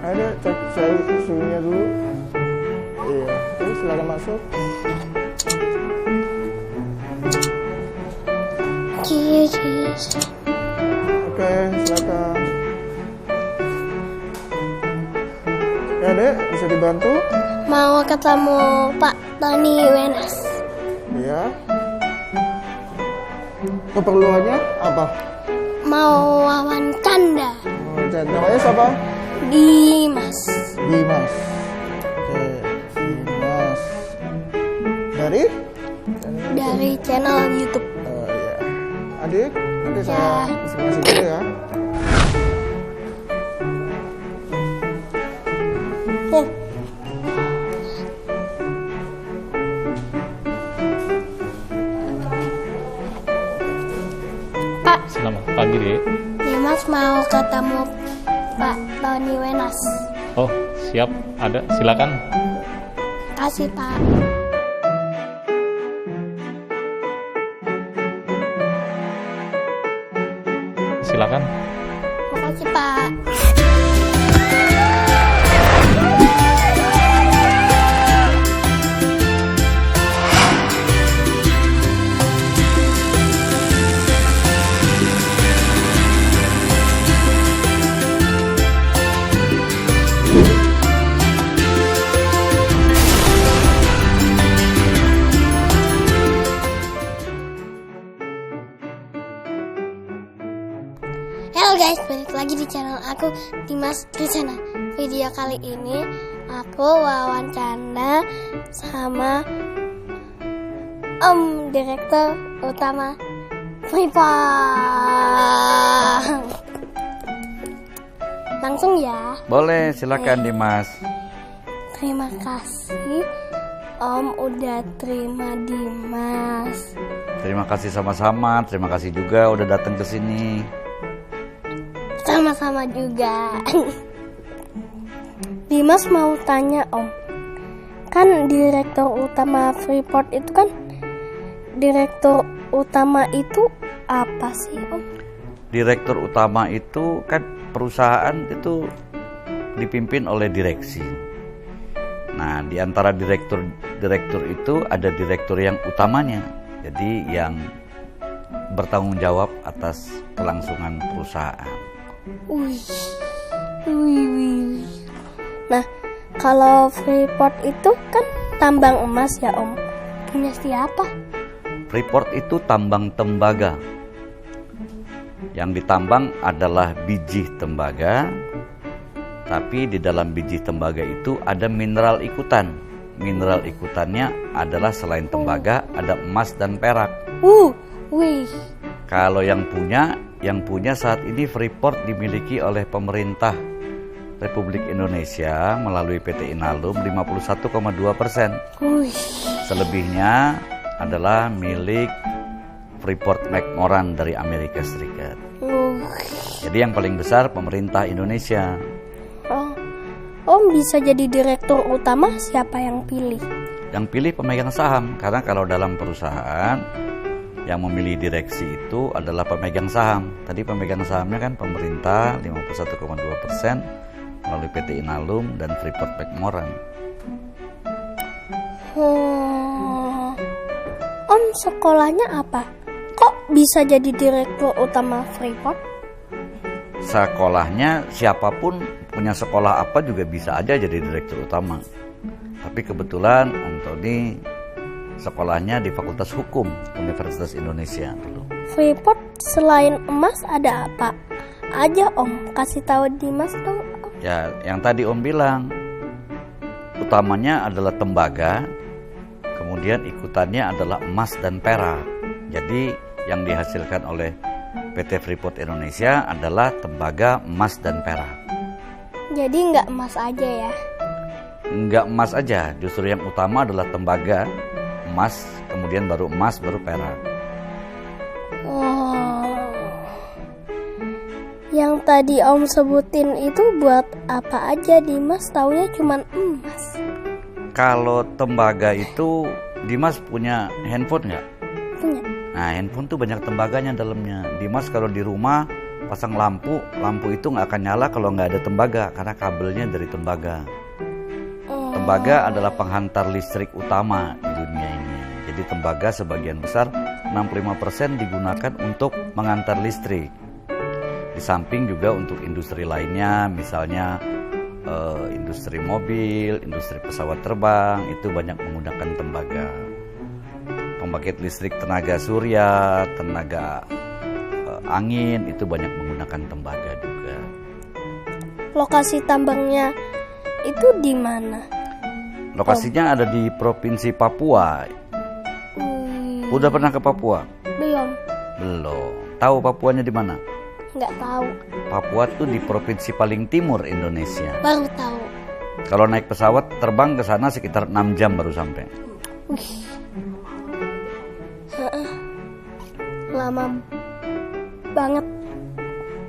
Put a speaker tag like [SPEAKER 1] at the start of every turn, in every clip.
[SPEAKER 1] Ada cek suhunya dulu. Iya, oke, silakan masuk.
[SPEAKER 2] Cheers.
[SPEAKER 1] Oke, silakan. Ya, Dek, bisa dibantu?
[SPEAKER 2] Mau ketemu Pak Tony Wenas.
[SPEAKER 1] Iya. Keperluannya apa?
[SPEAKER 2] Mau wawancara.
[SPEAKER 1] Oh, namanya siapa?
[SPEAKER 2] Dimas.
[SPEAKER 1] Dimas. Oke, Dimas. Dari
[SPEAKER 2] Channel YouTube.
[SPEAKER 1] Oh iya. Adik, nanti
[SPEAKER 2] Ya.
[SPEAKER 1] saya informasi dulu ya.
[SPEAKER 2] Pak,
[SPEAKER 3] Selamat pagi, Dek.
[SPEAKER 2] Dimas mau ketemu Pak Tony Wenas.
[SPEAKER 3] Oh, siap. Ada. Silakan.
[SPEAKER 2] Kasih Pak.
[SPEAKER 3] Silakan.
[SPEAKER 2] Makasih Pak. Halo guys, balik lagi di channel aku, Dimas Trisana. Video kali ini aku wawancara sama Direktur Utama Freeport. Langsung ya.
[SPEAKER 4] Boleh, silakan Dimas.
[SPEAKER 2] Terima kasih Om udah terima Dimas.
[SPEAKER 4] Terima kasih sama-sama. Terima kasih juga udah datang ke sini.
[SPEAKER 2] Sama-sama juga. Dimas mau tanya Om, kan Direktur Utama Freeport itu kan, Direktur Utama itu apa sih Om?
[SPEAKER 4] Direktur utama itu kan perusahaan itu dipimpin oleh direksi. Nah, di antara direktur itu ada direktur yang utamanya. Jadi yang bertanggung jawab atas kelangsungan perusahaan.
[SPEAKER 2] Wih. Nah, kalau Freeport itu kan tambang emas ya Om. Punya siapa?
[SPEAKER 4] Freeport itu tambang tembaga. Yang ditambang adalah biji tembaga, tapi di dalam biji tembaga itu ada mineral ikutan. Mineral ikutannya adalah selain tembaga, ada emas dan perak.
[SPEAKER 2] Wih.
[SPEAKER 4] Kalau yang punya saat ini Freeport dimiliki oleh pemerintah Republik Indonesia melalui PT Inalum 51,2%.
[SPEAKER 2] Wih.
[SPEAKER 4] Selebihnya adalah milik Freeport McMoran dari Amerika Serikat. Jadi yang paling besar pemerintah Indonesia.
[SPEAKER 2] Om bisa jadi direktur utama, siapa yang pilih?
[SPEAKER 4] Yang pilih pemegang saham, karena kalau dalam perusahaan yang memilih direksi itu adalah pemegang saham. Tadi pemegang sahamnya kan pemerintah 51,2% melalui PT Inalum dan Freeport McMoran.
[SPEAKER 2] Om sekolahnya apa? Kok bisa jadi direktur utama Freeport?
[SPEAKER 4] Sekolahnya siapapun punya sekolah apa juga bisa aja jadi direktur utama. Tapi kebetulan Om Tony sekolahnya di Fakultas Hukum Universitas Indonesia dulu.
[SPEAKER 2] Freeport selain emas ada apa aja Om? Kasih tahu Dimas dong Om.
[SPEAKER 4] Ya, yang tadi Om bilang, utamanya adalah tembaga, kemudian ikutannya adalah emas dan perak. Jadi yang dihasilkan oleh PT Freeport Indonesia adalah tembaga, emas dan perak.
[SPEAKER 2] Jadi nggak emas aja ya?
[SPEAKER 4] Nggak emas aja, justru yang utama adalah tembaga, emas, kemudian baru emas, baru perak.
[SPEAKER 2] Yang tadi Om sebutin itu buat apa aja? Dimas taunya cuman emas.
[SPEAKER 4] Kalau tembaga itu, Dimas punya handphone nggak?
[SPEAKER 2] Punya.
[SPEAKER 4] Nah, handphone tuh banyak tembaganya dalamnya. Dimas kalau di rumah pasang lampu itu nggak akan nyala kalau nggak ada tembaga, karena kabelnya dari tembaga. Tembaga adalah penghantar listrik utama di dunia ini. Jadi tembaga sebagian besar 65% digunakan untuk menghantar listrik. Di samping juga untuk industri lainnya, misalnya industri mobil, industri pesawat terbang, itu banyak menggunakan tembaga. Pembangkit listrik tenaga surya, tenaga angin, itu banyak menggunakan tembaga juga.
[SPEAKER 2] Lokasi tambangnya itu di mana?
[SPEAKER 4] Lokasinya ada di Provinsi Papua. Udah pernah ke Papua?
[SPEAKER 2] Belum.
[SPEAKER 4] Belum. Tahu Papuanya di mana?
[SPEAKER 2] Nggak tahu.
[SPEAKER 4] Papua tuh di provinsi paling timur Indonesia.
[SPEAKER 2] Baru tahu.
[SPEAKER 4] Kalau naik pesawat terbang ke sana sekitar 6 jam baru sampai.
[SPEAKER 2] Lama banget.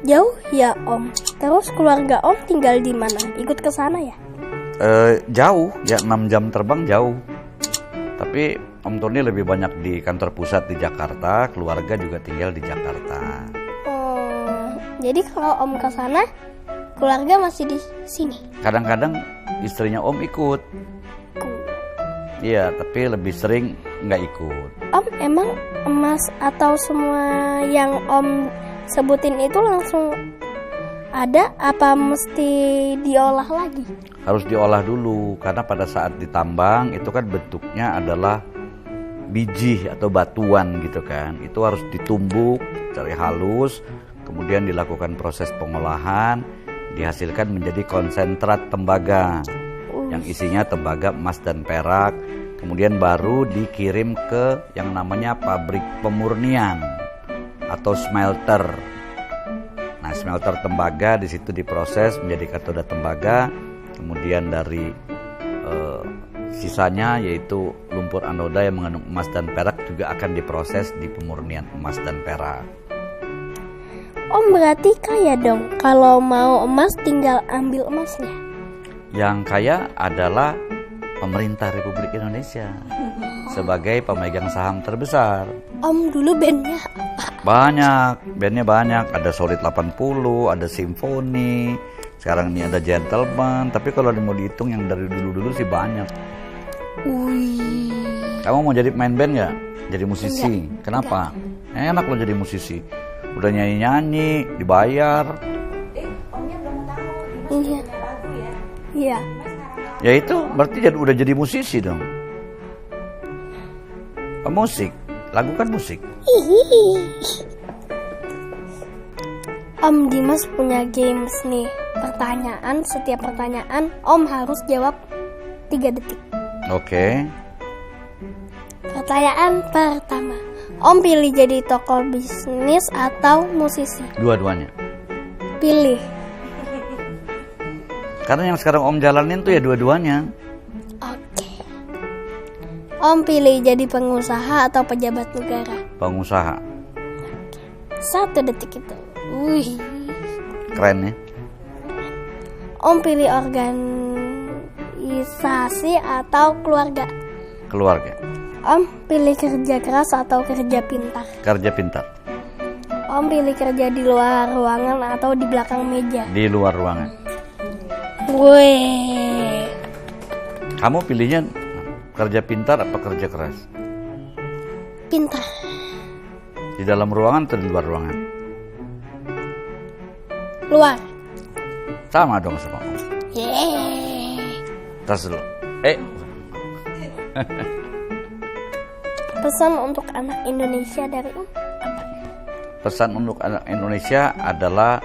[SPEAKER 2] Jauh ya Om. Terus keluarga Om tinggal di mana? Ikut ke sana ya?
[SPEAKER 4] Jauh, ya 6 jam terbang jauh. Tapi Om Tony lebih banyak di kantor pusat di Jakarta, keluarga juga tinggal di Jakarta.
[SPEAKER 2] Jadi kalau Om ke sana, keluarga masih di sini.
[SPEAKER 4] Kadang-kadang istrinya Om ikut. Iya, tapi lebih sering nggak ikut.
[SPEAKER 2] Om, emang emas atau semua yang Om sebutin itu langsung ada apa mesti diolah lagi?
[SPEAKER 4] Harus diolah dulu, karena pada saat ditambang itu kan bentuknya adalah biji atau batuan gitu kan. Itu harus ditumbuk, cari halus, kemudian dilakukan proses pengolahan, dihasilkan menjadi konsentrat tembaga yang isinya tembaga emas dan perak, kemudian baru dikirim ke yang namanya pabrik pemurnian atau smelter. Nah, smelter tembaga di situ diproses menjadi katoda tembaga, kemudian dari sisanya yaitu lumpur anoda yang mengandung emas dan perak juga akan diproses di pemurnian emas dan perak.
[SPEAKER 2] Om berarti kaya dong, kalau mau emas tinggal ambil emasnya.
[SPEAKER 4] Yang kaya adalah pemerintah Republik Indonesia sebagai pemegang saham terbesar.
[SPEAKER 2] Om dulu bandnya apa?
[SPEAKER 4] Bandnya banyak, ada Solid 80, ada Simfoni, sekarang ini ada Gentleman, tapi kalau mau dihitung yang dari dulu-dulu sih banyak.
[SPEAKER 2] Wih.
[SPEAKER 4] Kamu mau jadi main band nggak? Jadi musisi?
[SPEAKER 2] Enggak.
[SPEAKER 4] Kenapa? Enak lo jadi musisi. Udah nyanyi-nyanyi, dibayar.
[SPEAKER 5] Omnya belum tahu Dimas
[SPEAKER 2] Iya.
[SPEAKER 5] punya lagu ya.
[SPEAKER 2] Iya.
[SPEAKER 4] Ya itu berarti udah jadi musisi dong. Musik, lagu kan musik.
[SPEAKER 2] Om Dimas punya games nih. Pertanyaan, setiap pertanyaan Om harus jawab 3 detik.
[SPEAKER 4] Oke.
[SPEAKER 2] Pertanyaan pertama, Om pilih jadi tokoh bisnis atau musisi?
[SPEAKER 4] Dua-duanya.
[SPEAKER 2] Pilih.
[SPEAKER 4] Karena yang sekarang Om jalanin tuh ya dua-duanya.
[SPEAKER 2] Oke. Om pilih jadi pengusaha atau pejabat negara?
[SPEAKER 4] Pengusaha.
[SPEAKER 2] 1 detik itu. Wih.
[SPEAKER 4] Keren ya.
[SPEAKER 2] Om pilih organisasi atau keluarga?
[SPEAKER 4] Keluarga.
[SPEAKER 2] Om pilih kerja keras atau kerja pintar?
[SPEAKER 4] Kerja pintar.
[SPEAKER 2] Om pilih kerja di luar ruangan atau di belakang meja?
[SPEAKER 4] Di luar ruangan.
[SPEAKER 2] Wih.
[SPEAKER 4] Kamu pilihnya kerja pintar apa kerja keras?
[SPEAKER 2] Pintar.
[SPEAKER 4] Di dalam ruangan atau di luar ruangan?
[SPEAKER 2] Luar.
[SPEAKER 4] Sama dong sama kamu.
[SPEAKER 2] Yeay.
[SPEAKER 4] Tas dulu.
[SPEAKER 2] Pesan untuk anak Indonesia dari Om?
[SPEAKER 4] Pesan untuk anak Indonesia adalah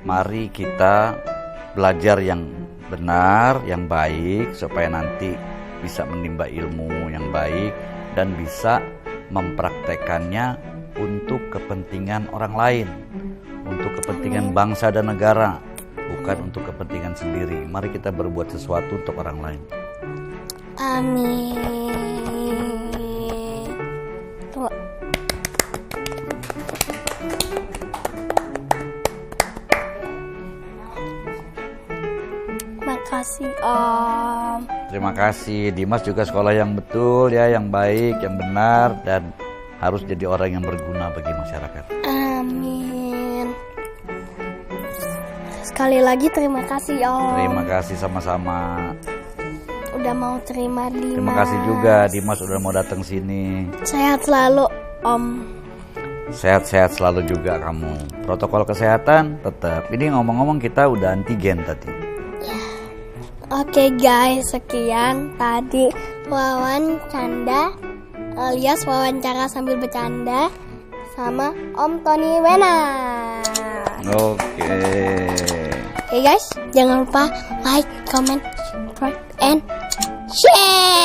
[SPEAKER 4] mari kita belajar yang benar, yang baik, supaya nanti bisa menimba ilmu yang baik dan bisa mempraktekannya untuk kepentingan orang lain, untuk kepentingan bangsa dan negara, bukan untuk kepentingan sendiri. Mari kita berbuat sesuatu untuk orang lain.
[SPEAKER 2] Amin. Tuh. Makasih Om.
[SPEAKER 4] Terima kasih. Dimas juga sekolah yang betul ya, yang baik, yang benar, dan harus jadi orang yang berguna bagi masyarakat.
[SPEAKER 2] Amin. Sekali lagi terima kasih Om.
[SPEAKER 4] Terima kasih sama-sama.
[SPEAKER 2] Udah mau terima Dimas.
[SPEAKER 4] Terima kasih juga Dimas udah mau datang sini.
[SPEAKER 2] Sehat selalu Om.
[SPEAKER 4] Sehat-sehat selalu juga kamu. Protokol kesehatan tetap. Ini ngomong-ngomong kita udah antigen tadi.
[SPEAKER 2] Oke guys, sekian tadi wawancara alias wawancara sambil bercanda sama Om Tony Wena.
[SPEAKER 4] Oke.
[SPEAKER 2] Oke guys, jangan lupa like, comment, subscribe, and share.